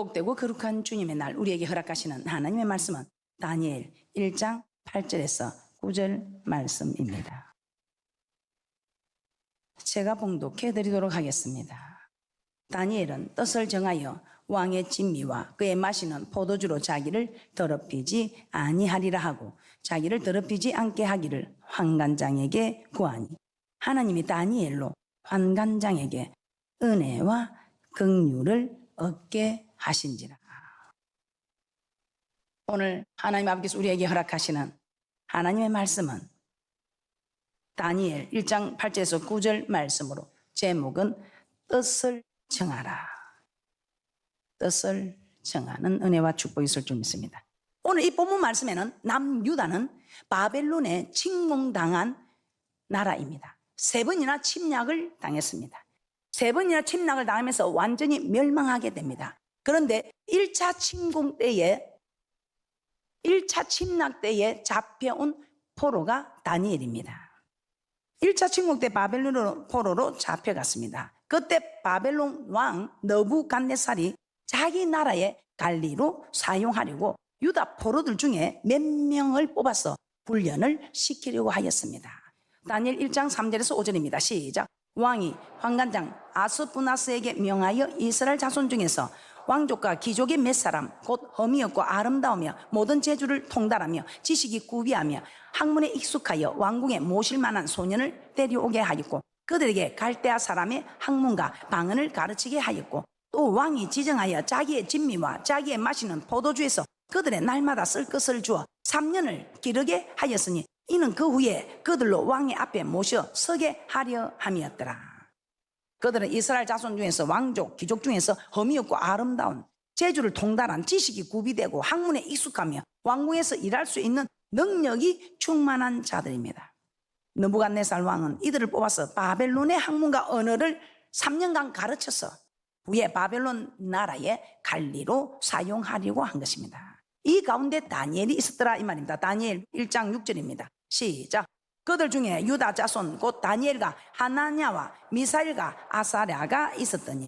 복되고 거룩한 주님의 날 우리에게 허락하시는 하나님의 말씀은 다니엘 1장 8절에서 9절 말씀입니다. 제가 봉독해 드리도록 하겠습니다. 다니엘은 뜻을 정하여 왕의 진미와 그의 마시는 포도주로 자기를 더럽히지 아니하리라 하고 자기를 더럽히지 않게 하기를 환관장에게 구하니 하나님이 다니엘로 환관장에게 은혜와 긍휼을 얻게 하신지라. 오늘 하나님 아버지께서 우리에게 허락하시는 하나님의 말씀은 다니엘 1장 8절에서 9절 말씀으로 제목은 뜻을 정하라. 뜻을 정하는 은혜와 축복이 있을 줄 믿습니다. 오늘 이 본문 말씀에는 남유다는 바벨론에 침공당한 나라입니다. 3번이나 침략을 당했습니다. 3번이나 침략을 당하면서 완전히 멸망하게 됩니다. 그런데 1차 침공 때에 1차 침략 때에 잡혀온 포로가 다니엘입니다. 1차 침공 때 바벨론 포로로 잡혀갔습니다. 그때 바벨론 왕 느부갓네살이 자기 나라의 관리로 사용하려고 유다 포로들 중에 몇 명을 뽑아서 훈련을 시키려고 하였습니다. 다니엘 1장 3절에서 5절입니다. 시작. 왕이 환관장 아스푸나스에게 명하여 이스라엘 자손 중에서 왕족과 귀족의 몇 사람 곧 험이었고 아름다우며 모든 재주를 통달하며 지식이 구비하며 학문에 익숙하여 왕궁에 모실 만한 소년을 데려오게 하였고 그들에게 갈대아 사람의 학문과 방언을 가르치게 하였고 또 왕이 지정하여 자기의 진미와 자기의 마시는 포도주에서 그들의 날마다 쓸 것을 주어 3년을 기르게 하였으니 이는 그 후에 그들로 왕의 앞에 모셔 서게 하려 함이었더라. 그들은 이스라엘 자손 중에서 왕족, 귀족 중에서 험이 없고 아름다운 재주를 통달한 지식이 구비되고 학문에 익숙하며 왕궁에서 일할 수 있는 능력이 충만한 자들입니다. 느부갓네살 왕은 이들을 뽑아서 바벨론의 학문과 언어를 3년간 가르쳐서 후에 바벨론 나라의 관리로 사용하려고 한 것입니다. 이 가운데 다니엘이 있었더라 이 말입니다. 다니엘 1장 6절입니다. 시작. 그들 중에 유다 자손 곧 다니엘과 하나냐와 미사일과 아사랴가 있었더니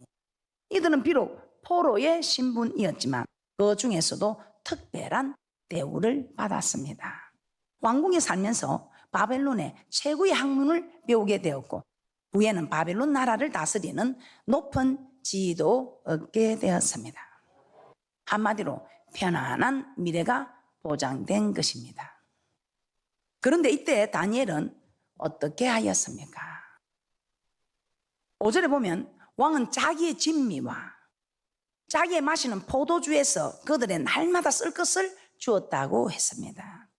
이들은 비록 포로의 신분이었지만 그 중에서도 특별한 대우를 받았습니다. 왕궁에 살면서 바벨론의 최고의 학문을 배우게 되었고 후에는 바벨론 나라를 다스리는 높은 지위도 얻게 되었습니다. 한마디로 편안한 미래가 보장된 것입니다. 그런데 이때 다니엘은 어떻게 하였습니까? 5절에 보면 왕은 자기의 진미와 자기의 마시는 포도주에서 그들의 날마다 쓸 것을 주었다고 했습니다.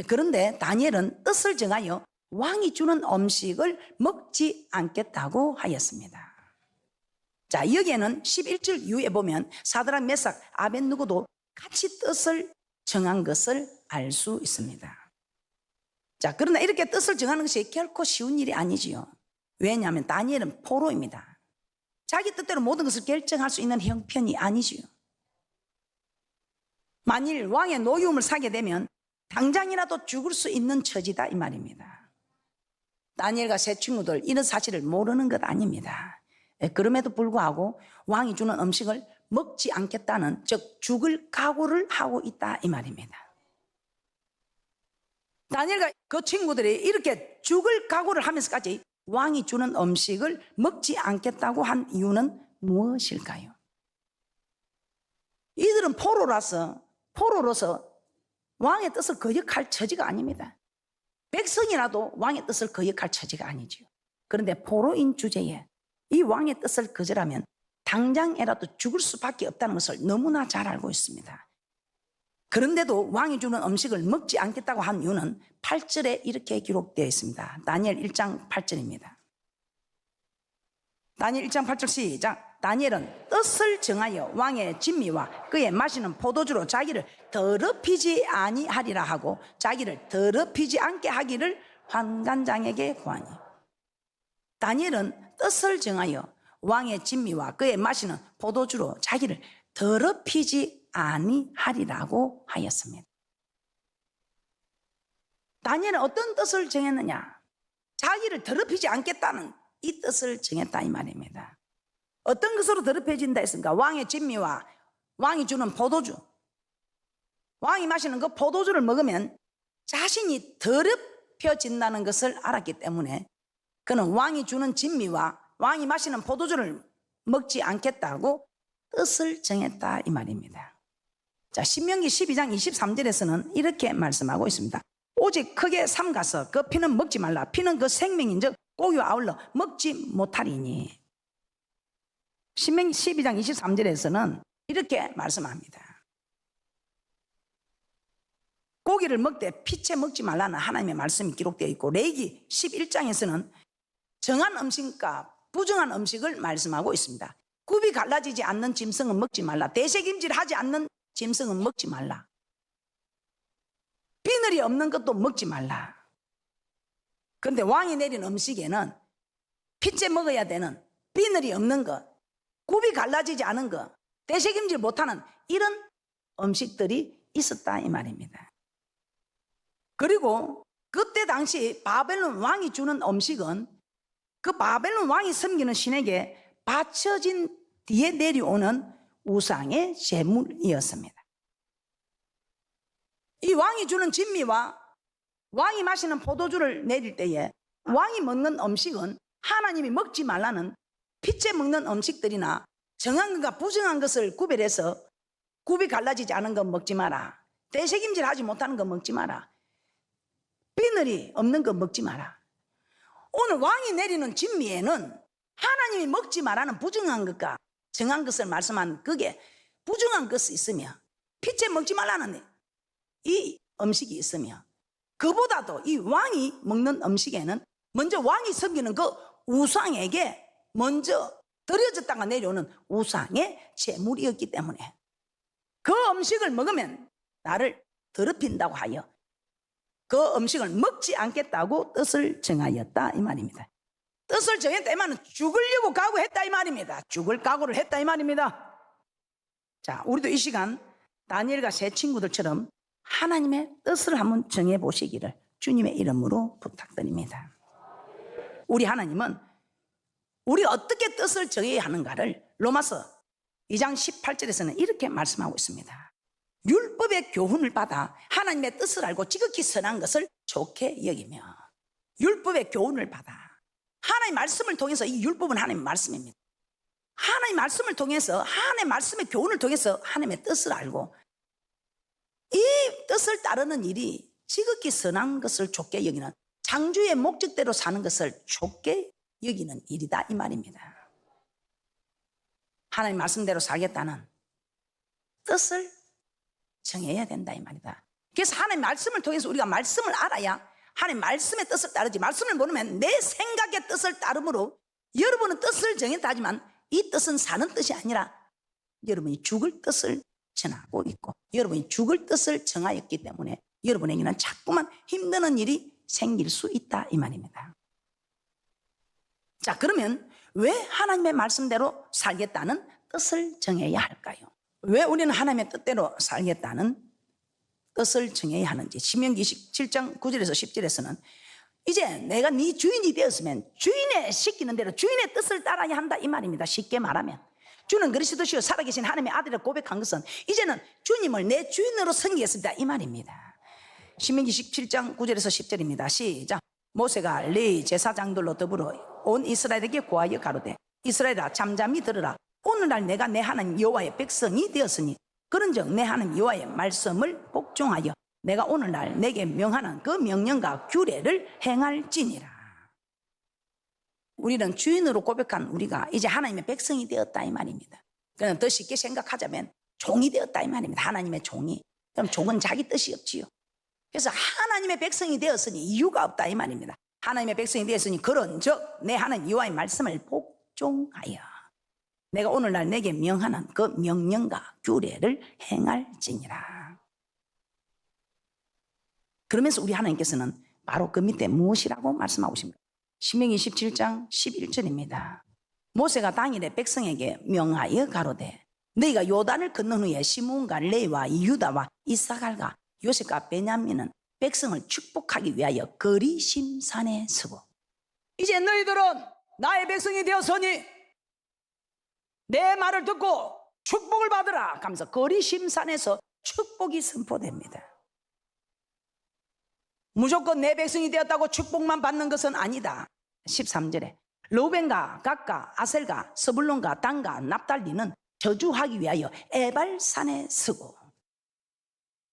그런데 다니엘은 뜻을 정하여 왕이 주는 음식을 먹지 않겠다고 하였습니다. 자, 여기에는 11절 이후에 보면 사드락 메삭 아벳느고도 같이 뜻을 정한 것을 알 수 있습니다. 자, 그러나 이렇게 뜻을 정하는 것이 결코 쉬운 일이 아니지요. 왜냐하면 다니엘은 포로입니다. 자기 뜻대로 모든 것을 결정할 수 있는 형편이 아니지요. 만일 왕의 노여움을 사게 되면 당장이라도 죽을 수 있는 처지다 이 말입니다. 다니엘과 세 친구들 이런 사실을 모르는 것 아닙니다. 그럼에도 불구하고 왕이 주는 음식을 먹지 않겠다는 즉 죽을 각오를 하고 있다 이 말입니다. 다니엘과 그 친구들이 이렇게 죽을 각오를 하면서까지 왕이 주는 음식을 먹지 않겠다고 한 이유는 무엇일까요? 이들은 포로로서 왕의 뜻을 거역할 처지가 아닙니다. 백성이라도 왕의 뜻을 거역할 처지가 아니지요. 그런데 포로인 주제에 이 왕의 뜻을 거절하면 당장이라도 죽을 수밖에 없다는 것을 너무나 잘 알고 있습니다. 그런데도 왕이 주는 음식을 먹지 않겠다고 한 이유는 8절에 이렇게 기록되어 있습니다. 다니엘 1장 8절입니다. 다니엘 1장 8절 시작. 다니엘은 뜻을 정하여 왕의 진미와 그의 마시는 포도주로 자기를 더럽히지 아니하리라 하고 자기를 더럽히지 않게 하기를 환관장에게 구하니. 다니엘은 뜻을 정하여 왕의 진미와 그의 마시는 포도주로 자기를 더럽히지 아니하리라고 하였습니다. 다니엘은 어떤 뜻을 정했느냐? 자기를 더럽히지 않겠다는 이 뜻을 정했다 이 말입니다. 어떤 것으로 더럽혀진다 했습니까? 왕의 진미와 왕이 주는 포도주, 왕이 마시는 그 포도주를 먹으면 자신이 더럽혀진다는 것을 알았기 때문에 그는 왕이 주는 진미와 왕이 마시는 포도주를 먹지 않겠다고 뜻을 정했다 이 말입니다. 자, 신명기 12장 23절에서는 이렇게 말씀하고 있습니다. 오직 크게 삼가서 그 피는 먹지 말라. 피는 그 생명인즉 고기와 아울러 먹지 못하리니. 신명기 12장 23절에서는 이렇게 말씀합니다. 고기를 먹되 피채 먹지 말라는 하나님의 말씀이 기록되어 있고, 레위기 11장에서는 정한 음식과 부정한 음식을 말씀하고 있습니다. 굽이 갈라지지 않는 짐승은 먹지 말라. 대책임질하지 않는 짐승은 먹지 말라. 비늘이 없는 것도 먹지 말라. 그런데 왕이 내린 음식에는 피째 먹어야 되는 비늘이 없는 것, 굽이 갈라지지 않은 것, 대책임질 못하는 이런 음식들이 있었다 이 말입니다. 그리고 그때 당시 바벨론 왕이 주는 음식은 그 바벨론 왕이 섬기는 신에게 바쳐진 뒤에 내려오는 우상의 제물이었습니다. 이 왕이 주는 진미와 왕이 마시는 포도주를 내릴 때에 왕이 먹는 음식은 하나님이 먹지 말라는 피째 먹는 음식들이나 정한 것과 부정한 것을 구별해서 굽이 갈라지지 않은 것 먹지 마라, 대책임질하지 못하는 것 먹지 마라, 비늘이 없는 것 먹지 마라. 오늘 왕이 내리는 진미에는 하나님이 먹지 말라는 부정한 것과 정한 것을 말씀한 그게 부정한 것이 있으며 피째 먹지 말라는 이 음식이 있으며, 그보다도 이 왕이 먹는 음식에는 먼저 왕이 섬기는 그 우상에게 먼저 드려졌다가 내려오는 우상의 제물이었기 때문에 그 음식을 먹으면 나를 더럽힌다고 하여 그 음식을 먹지 않겠다고 뜻을 정하였다 이 말입니다. 뜻을 정했다 이 말은 죽으려고 각오했다 이 말입니다. 죽을 각오를 했다 이 말입니다. 자, 우리도 이 시간 다니엘과 세 친구들처럼 하나님의 뜻을 한번 정해보시기를 주님의 이름으로 부탁드립니다. 우리 하나님은 우리가 어떻게 뜻을 정해야 하는가를 로마서 2장 18절에서는 이렇게 말씀하고 있습니다. 율법의 교훈을 받아 하나님의 뜻을 알고 지극히 선한 것을 좋게 여기며, 율법의 교훈을 받아 하나님의 말씀을 통해서, 이 율법은 하나님의 말씀입니다. 하나님의 말씀을 통해서, 하나님의 말씀의 교훈을 통해서 하나님의 뜻을 알고 이 뜻을 따르는 일이 지극히 선한 것을 좋게 여기는, 창조의 목적대로 사는 것을 좋게 여기는 일이다 이 말입니다. 하나님 말씀대로 살겠다는 뜻을 정해야 된다 이 말이다. 그래서 하나님 말씀을 통해서 우리가 말씀을 알아야 하나님 말씀의 뜻을 따르지, 말씀을 모르면 내 생각의 뜻을 따름으로 여러분은 뜻을 정했다 하지만 이 뜻은 사는 뜻이 아니라 여러분이 죽을 뜻을 전하고 있고 여러분이 죽을 뜻을 정하였기 때문에 여러분에게는 자꾸만 힘드는 일이 생길 수 있다 이 말입니다. 자, 그러면 왜 하나님의 말씀대로 살겠다는 뜻을 정해야 할까요? 왜 우리는 하나님의 뜻대로 살겠다는 뜻을 정해야 하는지, 신명기 27장 9절에서 10절에서는 이제 내가 네 주인이 되었으면 주인의 시키는 대로 주인의 뜻을 따라야 한다 이 말입니다. 쉽게 말하면 주는 그리스도시요 살아계신 하나님의 아들이라 고백한 것은 이제는 주님을 내 주인으로 섬기겠습니다 이 말입니다. 신명기 17장 9절에서 10절입니다. 시작. 모세가 레위 제사장들로 더불어 온 이스라엘에게 고하여 가로되, 이스라엘아 잠잠히 들으라. 오늘날 내가 내 하나님 여호와의 백성이 되었으니 그런즉 내 하나님 여호와의 말씀을 복종하여 내가 오늘날 내게 명하는 그 명령과 규례를 행할지니라. 우리는 주인으로 고백한 우리가 이제 하나님의 백성이 되었다 이 말입니다. 그냥 더 쉽게 생각하자면 종이 되었다 이 말입니다. 하나님의 종이. 그럼 종은 자기 뜻이 없지요. 그래서 하나님의 백성이 되었으니 이유가 없다 이 말입니다. 하나님의 백성이 되었으니 그런즉 내 하나님 여호와의 말씀을 복종하여 내가 오늘날 내게 명하는 그 명령과 규례를 행할지니라. 그러면서 우리 하나님께서는 바로 그 밑에 무엇이라고 말씀하고 있습니다. 신명기 17장 11절입니다. 모세가 당일에 백성에게 명하여 가로되, 너희가 요단을 건넌 후에 시므온과 레위와 유다와 이사갈과 요셉과 베냐민은 백성을 축복하기 위하여 거리심산에 서고, 이제 너희들은 나의 백성이 되었으니 내 말을 듣고 축복을 받으라 하면서 거리심산에서 축복이 선포됩니다. 무조건 내 백성이 되었다고 축복만 받는 것은 아니다. 13절에 르우벤과 갓과 아셀과 스불론과 단과 납달리는 저주하기 위하여 에발산에 서고,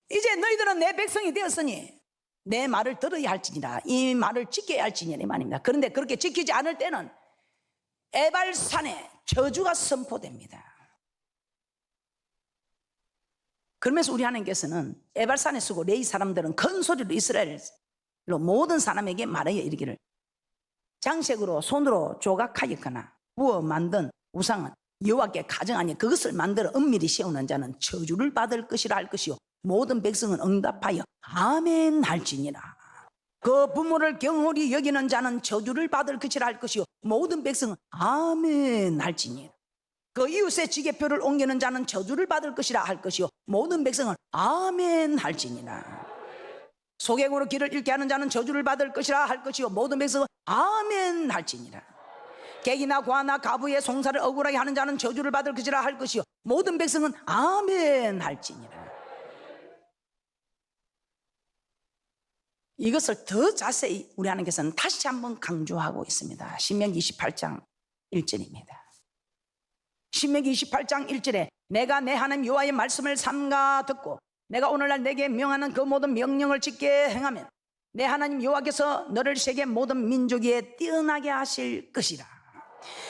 이제 너희들은 내 백성이 되었으니 내 말을 들어야 할지니라, 이 말을 지켜야 할지니라 이 말입니다. 그런데 그렇게 지키지 않을 때는 에발산에 저주가 선포됩니다. 그러면서 우리 하나님께서는 에발산에 서고 레위 사람들은 큰 소리로 이스라엘로 모든 사람에게 말하여 이르기를, 장색으로 손으로 조각하였거나 부어 만든 우상은 여호와께 가증하니 그것을 만들어 은밀히 세우는 자는 저주를 받을 것이라 할 것이요 모든 백성은 응답하여 아멘 할지니라. 그 부모를 경홀히 여기는 자는 저주를 받을 것이라 할 것이요 모든 백성은 아멘 할지니라. 그 이웃의 지게표를 옮기는 자는 저주를 받을 것이라 할 것이요 모든 백성은 아멘 할지니라. 소경으로 길을 잃게 하는 자는 저주를 받을 것이라 할 것이요 모든 백성은 아멘 할지니라. 객이나 과나 가부의 송사를 억울하게 하는 자는 저주를 받을 것이라 할 것이요 모든 백성은 아멘 할지니라. 이것을 더 자세히 우리 하나님께서는 다시 한번 강조하고 있습니다. 신명기 28장 1절입니다. 신명기 28장 1절에 내가 내 하나님 여호와의 말씀을 삼가 듣고 내가 오늘날 내게 명하는 그 모든 명령을 지켜 행하면 내 하나님 여호와께서 너를 세계 모든 민족 위에 뛰어나게 하실 것이라.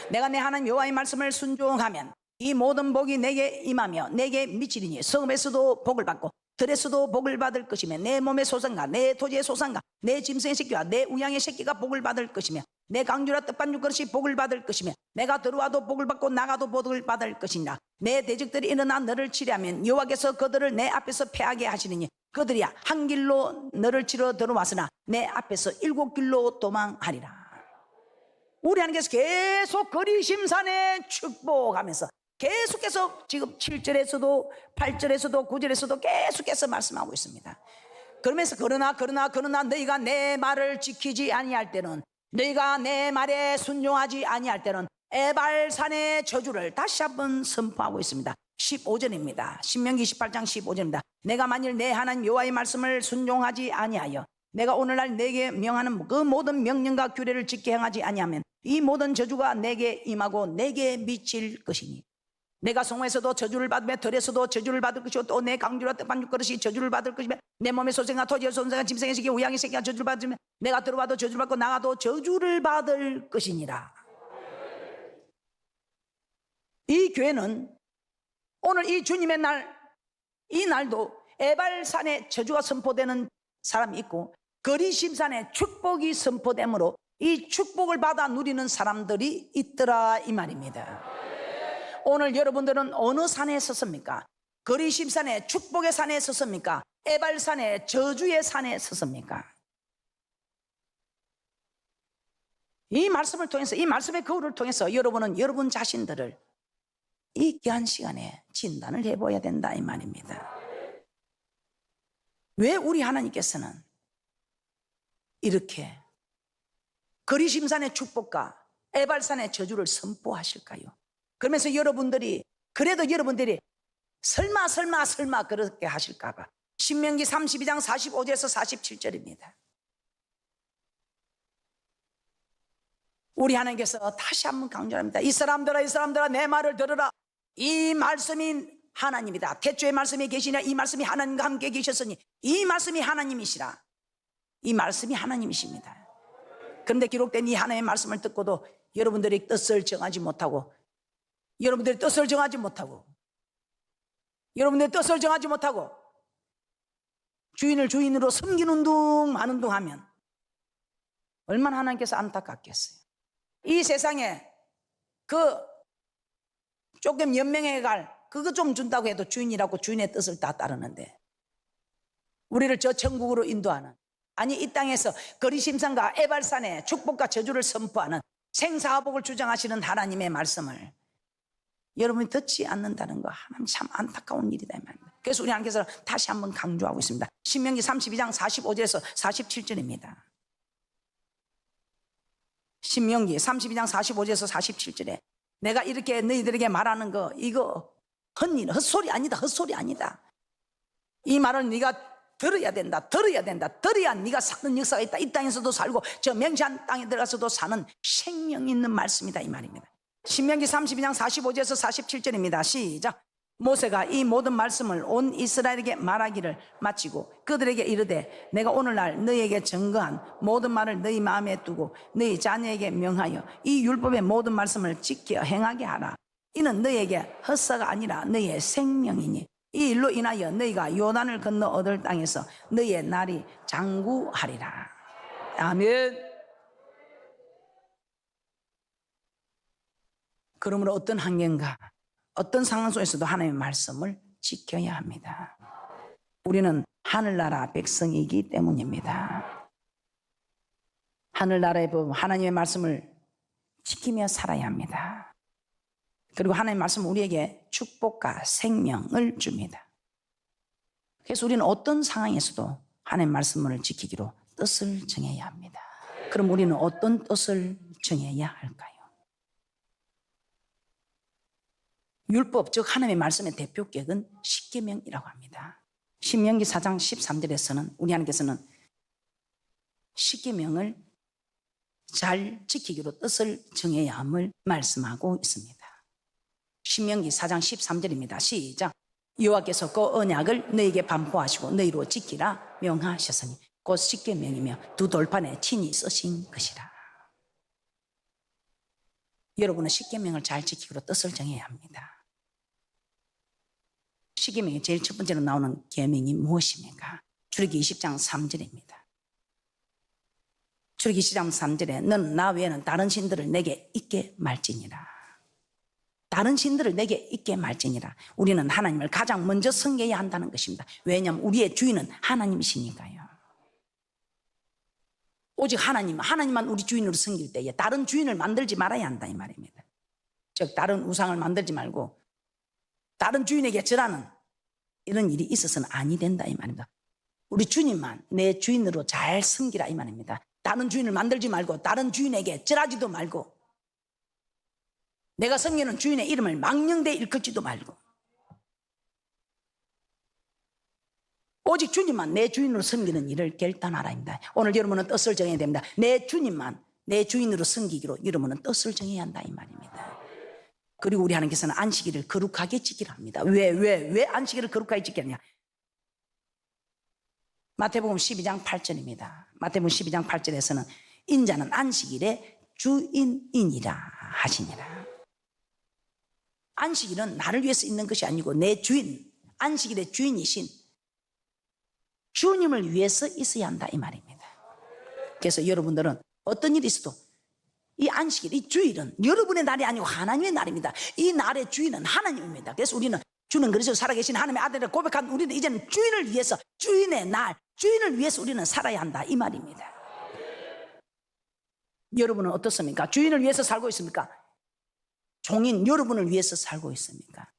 내가 내 하나님 여호와의 말씀을 순종하면 이 모든 복이 내게 임하며 내게 미치리니 성읍에서도 복을 받고 들에서도 복을 받을 것이며 내 몸의 소산과 내 토지의 소산과 내 짐승의 새끼와 내 우양의 새끼가 복을 받을 것이며 내 강주라 떡반죽 그릇이 복을 받을 것이며 내가 들어와도 복을 받고 나가도 복을 받을 것이니라. 내 대적들이 일어나 너를 치려면 여호와께서 그들을 내 앞에서 패하게 하시느니 그들이 한 길로 너를 치러 들어왔으나 내 앞에서 7길로 도망하리라. 우리 하나님께서 계속 거리심산에 축복하면서 계속해서 지금 7절에서도 8절에서도 9절에서도 계속해서 말씀하고 있습니다. 그러면서 그러나 너희가 내 말을 지키지 아니할 때는, 너희가 내 말에 순종하지 아니할 때는 에발산의 저주를 다시 한번 선포하고 있습니다. 15절입니다. 신명기 18장 15절입니다. 내가 만일 내 하나님 여호와의 말씀을 순종하지 아니하여 내가 오늘날 내게 명하는 그 모든 명령과 규례를 지켜 행하지 아니하면 이 모든 저주가 내게 임하고 내게 미칠 것이니 내가 성에서도 저주를 받으며 들에서도 저주를 받을 것이요 또 내 강주라 떡반죽 그릇이 저주를 받을 것이며 내 몸의 소생과 토지의 소생과 짐승의 새끼 우양의 새끼가 저주를 받으며 내가 들어와도 저주를 받고 나가도 저주를 받을 것이니라. 이 교회는 오늘 이 주님의 날, 이 날도 에발산에 저주가 선포되는 사람이 있고 거리심산에 축복이 선포되므로 이 축복을 받아 누리는 사람들이 있더라 이 말입니다. 오늘 여러분들은 어느 산에 섰습니까? 거리심산에 축복의 산에 섰습니까? 에발산에 저주의 산에 섰습니까? 이 말씀을 통해서, 이 말씀의 거울을 통해서 여러분은 여러분 자신들을 이 귀한 시간에 진단을 해봐야 된다 이 말입니다. 왜 우리 하나님께서는 이렇게 거리심산의 축복과 에발산의 저주를 선포하실까요? 그러면서 그래도 여러분들이 설마 그렇게 하실까봐 신명기 32장 45절에서 47절입니다. 우리 하나님께서 다시 한번 강조합니다. 이 사람들아 내 말을 들으라. 이 말씀이 하나님이다. 태초의 말씀이 계시냐 이 말씀이 하나님과 함께 계셨으니 이 말씀이 하나님이시라. 이 말씀이 하나님이십니다. 그런데 기록된 이 하나님의 말씀을 듣고도 여러분들이 뜻을 정하지 못하고 주인을 주인으로 섬기는 둥 마는 둥 하면 얼마나 하나님께서 안타깝겠어요. 이 세상에 그 조금 연명해 갈 그거 좀 준다고 해도 주인이라고 주인의 뜻을 다 따르는데 우리를 저 천국으로 인도하는, 아니 이 땅에서 거리심산과 에발산에 축복과 저주를 선포하는 생사화복을 주장하시는 하나님의 말씀을 여러분이 듣지 않는다는 거 하나님 참 안타까운 일이다 이 말입니다. 그래서 우리 하나님께서 다시 한번 강조하고 있습니다. 신명기 32장 45절에서 47절입니다. 신명기 32장 45절에서 47절에 내가 이렇게 너희들에게 말하는 거 이거 헛일, 헛소리 아니다, 헛소리 아니다. 이 말을 네가 들어야 된다, 들어야 된다. 들어야 네가 사는 역사가 있다. 이 땅에서도 살고 저 맹세한 땅에 들어가서도 사는 생명 있는 말씀이다, 이 말입니다. 신명기 32장 45절에서 47절입니다. 시작. 모세가 이 모든 말씀을 온 이스라엘에게 말하기를 마치고 그들에게 이르되 내가 오늘날 너희에게 증거한 모든 말을 너희 마음에 두고 너희 자녀에게 명하여 이 율법의 모든 말씀을 지켜 행하게 하라. 이는 너희에게 헛사가 아니라 너희의 생명이니 이 일로 인하여 너희가 요단을 건너 얻을 땅에서 너희의 날이 장구하리라. 아멘. 그러므로 어떤 환경과 어떤 상황 속에서도 하나님의 말씀을 지켜야 합니다. 우리는 하늘나라 백성이기 때문입니다. 하늘나라의 법, 하나님의 말씀을 지키며 살아야 합니다. 그리고 하나님의 말씀은 우리에게 축복과 생명을 줍니다. 그래서 우리는 어떤 상황에서도 하나님의 말씀을 지키기로 뜻을 정해야 합니다. 그럼 우리는 어떤 뜻을 정해야 할까요? 율법, 즉 하나님의 말씀의 대표격은 십계명이라고 합니다. 신명기 4장 13절에서는 우리 하나님께서는 십계명을 잘 지키기로 뜻을 정해야 함을 말씀하고 있습니다. 신명기 4장 13절입니다. 시작. 여호와께서 그 언약을 너희에게 반포하시고 너희로 지키라 명하셨으니 곧 십계명이며 두 돌판에 친히 쓰신 것이라. 여러분은 십계명을 잘 지키기로 뜻을 정해야 합니다. 십계명의 제일 첫 번째로 나오는 계명이 무엇입니까? 출애굽기 20장 3절입니다. 출애굽기 20장 3절에 너는 나 외에는 다른 신들을 내게 있게 말지니라. 다른 신들을 내게 있게 말지니라. 우리는 하나님을 가장 먼저 섬겨야 한다는 것입니다. 왜냐하면 우리의 주인은 하나님이시니까요. 오직 하나님만 우리 주인으로 섬길 때에 다른 주인을 만들지 말아야 한다 이 말입니다. 즉 다른 우상을 만들지 말고 다른 주인에게 절하는 이런 일이 있어서는 아니 된다 이 말입니다. 우리 주님만 내 주인으로 잘 섬기라 이 말입니다. 다른 주인을 만들지 말고 다른 주인에게 절하지도 말고 내가 섬기는 주인의 이름을 망령되이 일컫지도 말고 오직 주님만 내 주인으로 섬기는 일을 결단하라입니다. 오늘 여러분은 뜻을 정해야 됩니다. 내 주님만 내 주인으로 섬기기로 여러분은 뜻을 정해야 한다 이 말입니다. 그리고 우리 하나님께서는 안식일을 거룩하게 지키라 합니다. 왜 안식일을 거룩하게 지키느냐? 마태복음 12장 8절입니다. 마태복음 12장 8절에서는 인자는 안식일의 주인이니라 하시니라. 안식일은 나를 위해서 있는 것이 아니고 내 주인, 안식일의 주인이신 주님을 위해서 있어야 한다 이 말입니다. 그래서 여러분들은 어떤 일이 있어도 이 안식일, 이 주일은 여러분의 날이 아니고 하나님의 날입니다. 이 날의 주인은 하나님입니다. 그래서 우리는 주는 그리스도 살아계신 하나님의 아들을 고백한 우리는 이제는 주인을 위해서 주인의 날, 주인을 위해서 우리는 살아야 한다 이 말입니다. 여러분은 어떻습니까? 주인을 위해서 살고 있습니까? 종인 여러분을 위해서 살고 있습니까?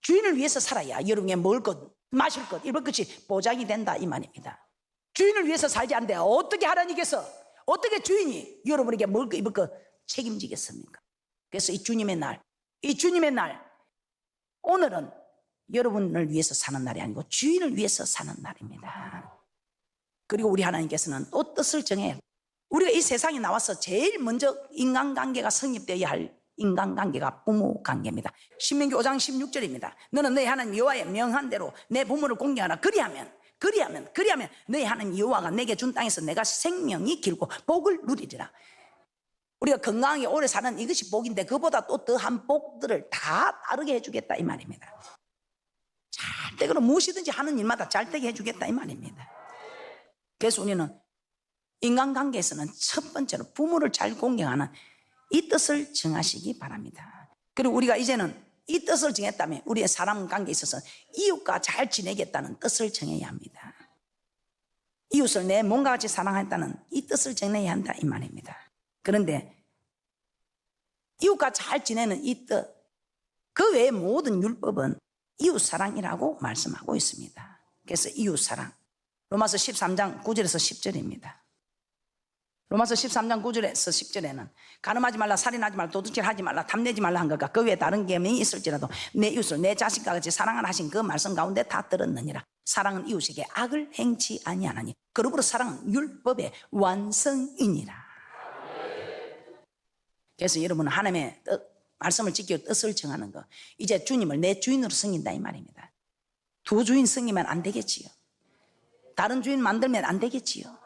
주인을 위해서 살아야 여러분의 먹을 것, 마실 것, 입을 것이 보장이 된다 이 말입니다. 주인을 위해서 살지 않는데 어떻게 하나님께서 어떻게 주인이 여러분에게 먹을 것, 입을 것 책임지겠습니까? 그래서 이 주님의 날, 오늘은 여러분을 위해서 사는 날이 아니고 주인을 위해서 사는 날입니다. 그리고 우리 하나님께서는 또 뜻을 정해요. 우리가 이 세상에 나와서 제일 먼저 인간관계가 성립되어야 할 인간관계가 부모관계입니다. 신명기 5장 16절입니다. 너는 너희 하나님 여호와의 명한 대로 내 부모를 공경하라. 그리하면 너희 하나님 여호와가 내게 준 땅에서 내가 생명이 길고 복을 누리리라. 우리가 건강하게 오래 사는 이것이 복인데 그보다 또 더한 복들을 다 따르게 해주겠다 이 말입니다. 잘 되고 무엇이든지 하는 일마다 잘 되게 해주겠다 이 말입니다. 그래서 우리는 인간관계에서는 첫 번째로 부모를 잘 공경하는 이 뜻을 정하시기 바랍니다. 그리고 우리가 이제는 이 뜻을 정했다면 우리의 사람 관계에 있어서 이웃과 잘 지내겠다는 뜻을 정해야 합니다. 이웃을 내 몸과 같이 사랑하겠다는 이 뜻을 정해야 한다 이 말입니다. 그런데 이웃과 잘 지내는 이 뜻, 그 외의 모든 율법은 이웃사랑이라고 말씀하고 있습니다. 그래서 이웃사랑, 로마서 13장 9절에서 10절입니다. 로마서 13장 9절에서 10절에는 간음하지 말라, 살인하지 말라, 도둑질하지 말라, 탐내지 말라 한 것과 그 외에 다른 계명이 있을지라도 내 이웃을 내 자식과 같이 사랑하라 하신 그 말씀 가운데 다 들었느니라. 사랑은 이웃에게 악을 행치 아니하나니 그러므로 사랑은 율법의 완성이니라. 그래서 여러분은 하나님의 말씀을 지키고 뜻을 정하는 거, 이제 주님을 내 주인으로 섬긴다 이 말입니다. 두 주인 섬기면 안 되겠지요. 다른 주인 만들면 안 되겠지요.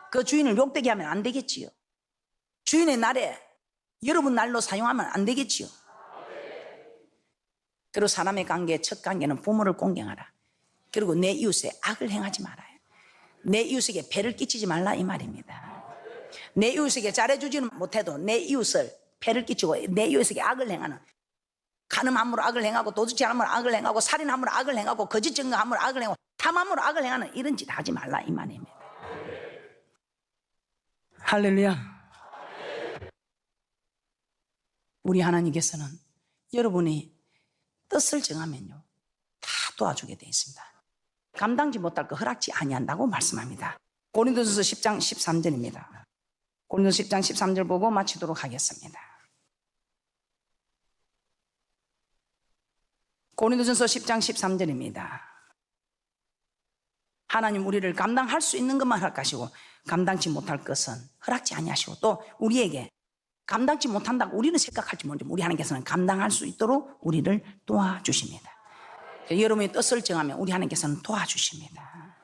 그 주인을 욕되게 하면 안 되겠지요. 주인의 날에 여러분 날로 사용하면 안 되겠지요. 그리고 사람의 관계, 첫 관계는 부모를 공경하라. 그리고 내 이웃에 악을 행하지 말아요. 내 이웃에게 배를 끼치지 말라 이 말입니다. 내 이웃에게 잘해주지는 못해도 내 이웃을 배를 끼치고 내 이웃에게 악을 행하는, 간음함으로 악을 행하고 도둑질함으로 악을 행하고 살인함으로 악을 행하고 거짓 증거함으로 악을 행하고 탐함으로 악을 행하는 이런 짓 하지 말라 이 말입니다. 할렐루야. 우리 하나님께서는 여러분이 뜻을 정하면요 다 도와주게 되어 있습니다. 감당지 못할 거 허락지 아니한다고 말씀합니다. 고린도전서 10장 13절입니다. 고린도서 10장 13절 보고 마치도록 하겠습니다. 고린도전서 10장 13절입니다. 하나님 우리를 감당할 수 있는 것만 허락하시고 감당치 못할 것은 허락지 아니하시고, 또 우리에게 감당치 못한다고 우리는 생각할지 모르지만 우리 하나님께서는 감당할 수 있도록 우리를 도와주십니다. 여러분이 뜻을 정하면 우리 하나님께서는 도와주십니다.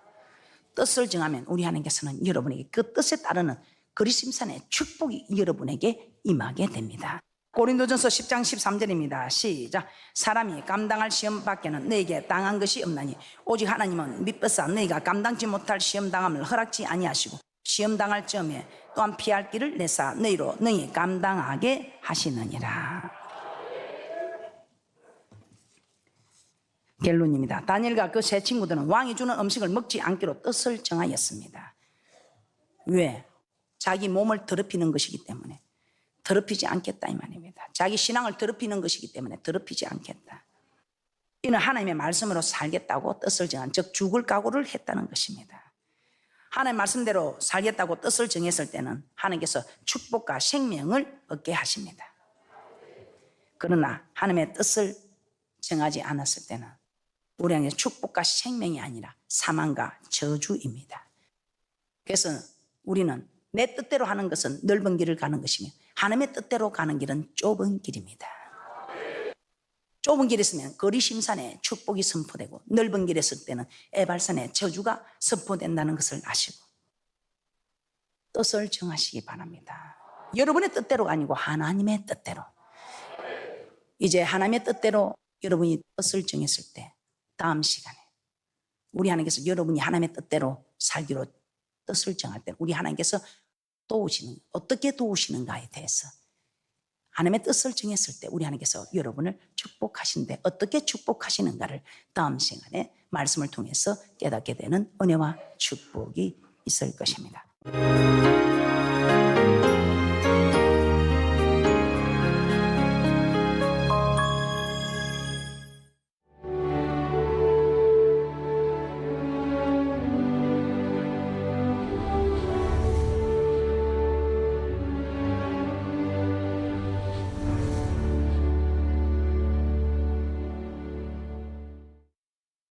뜻을 정하면 우리 하나님께서는 여러분에게 그 뜻에 따르는 그리심산의 축복이 여러분에게 임하게 됩니다. 고린도전서 10장 13절입니다. 시작. 사람이 감당할 시험 밖에는 너에게 당한 것이 없나니 오직 하나님은 미쁘사 너희가 감당치 못할 시험 당함을 허락지 아니하시고 시험 당할 점에 또한 피할 길을 내사 너희로 너희 감당하게 하시느니라. 결론입니다. 다니엘과 그 세 친구들은 왕이 주는 음식을 먹지 않기로 뜻을 정하였습니다. 왜? 자기 몸을 더럽히는 것이기 때문에 더럽히지 않겠다 이 말입니다. 자기 신앙을 더럽히는 것이기 때문에 더럽히지 않겠다. 이는 하나님의 말씀으로 살겠다고 뜻을 정한, 즉 죽을 각오를 했다는 것입니다. 하나님의 말씀대로 살겠다고 뜻을 정했을 때는 하나님께서 축복과 생명을 얻게 하십니다. 그러나 하나님의 뜻을 정하지 않았을 때는 우리에게 축복과 생명이 아니라 사망과 저주입니다. 그래서 우리는 내 뜻대로 하는 것은 넓은 길을 가는 것이며 하나님의 뜻대로 가는 길은 좁은 길입니다. 좁은 길에 있으면 거리심산에 축복이 선포되고 넓은 길에 있을 때는 에발산에 저주가 선포된다는 것을 아시고 뜻을 정하시기 바랍니다. 여러분의 뜻대로가 아니고 하나님의 뜻대로. 이제 하나님의 뜻대로 여러분이 뜻을 정했을 때 다음 시간에 우리 하나님께서 여러분이 하나님의 뜻대로 살기로 뜻을 정할 때 우리 하나님께서 도우시는, 어떻게 도우시는가에 대해서 하나님의 뜻을 정했을 때 우리 하나님께서 여러분을 축복하시는데 어떻게 축복하시는가를 다음 시간에 말씀을 통해서 깨닫게 되는 은혜와 축복이 있을 것입니다.